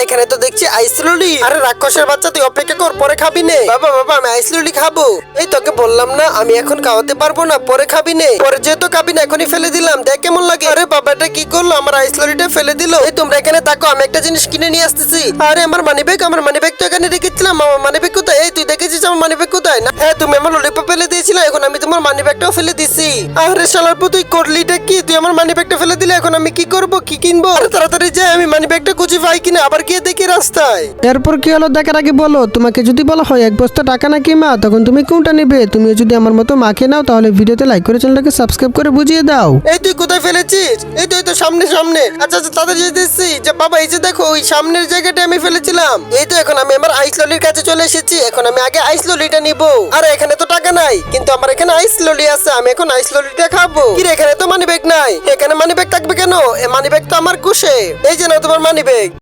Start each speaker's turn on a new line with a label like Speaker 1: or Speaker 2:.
Speaker 1: এখানে তো দেখছি আইস ললি। আরে রাক্ষসের বাচ্চা, তুই অপেক্ষা কর, পরে খাবি নে। বাবা বাবা, আমি আইস ললি খাবো। এই তোকে বললাম না আমি এখন খাওয়াতে পারবো না, পরে খাবি নে। পরে যেহেতু খাবি না, এখনই ফেলে দিলাম, দেখ কেমন লাগে। আরে বাবা, এটা কি করলো? আমার আইস ললিটা ফেলে দিল। এই তোমরা এখানে থাকো, আমি একটা জিনিস কিনে নিয়ে আসতেছি। আরে আমার মানিব্যাগ তো এখানে রেখেছিলাম। আমার মানিব্যাগ কোথায়? এই তুই দেখেছিস আমার মানিব্যাগ কোথায়? না হ্যাঁ, তুমি আমার ললিপপ ফেলে দিয়েছিলে, এখন আমি তোমার মানিব্যাগটাও ফেলে দিছি। আরে শালার পু, তুই করলিটা কি? তুই আমার মানিব্যাগটা ফেলে দিলে, এখন আমি কি করব, কি কিনবো? আরে তাড়াতাড়ি যাই, আমি মানিব্যাগটা খুঁজে পাই কিনা, আবার গিয়ে দেখি রাস্তায়।
Speaker 2: এরপর কি হলো দেখার আগে বলো, তোমাকে যদি বলা হয় এক বস্তা টাকা নাকি মা, তখন তুমি কোনটা নেবে? তুমি যদি আমার মতো মাকে নাও তাহলে ভিডিওতে লাইক করে চ্যানেলটাকে সাবস্ক্রাইব করে বুঝিয়ে দাও।
Speaker 1: এই তুই কোথায় ফেলেছিস? এই তো সামনে সামনে। আচ্ছা আচ্ছা, তাদের যেতেছি। যে বাবা, এই যে দেখো, ওই সামনের জায়গাটা আমি ফেলেছিলাম। এই তো এখন আমি আমার আইস ললির কাছে চলে এসেছি। এখন আমি আগে আইস ললিটা নিব। আরে এখানে তো টাকা নাই, কিন্তু আমার এখানে আইস ললি আছে। আমি এখন আইস ললিটা খাবো। কি রে, এখানে তো মানি ব্যাগ নাই। এখানে মানি ব্যাগ থাকবে কেন? মানি ব্যাগ তো আমার কুশে। এই যে না তোমার মানি ব্যাগ।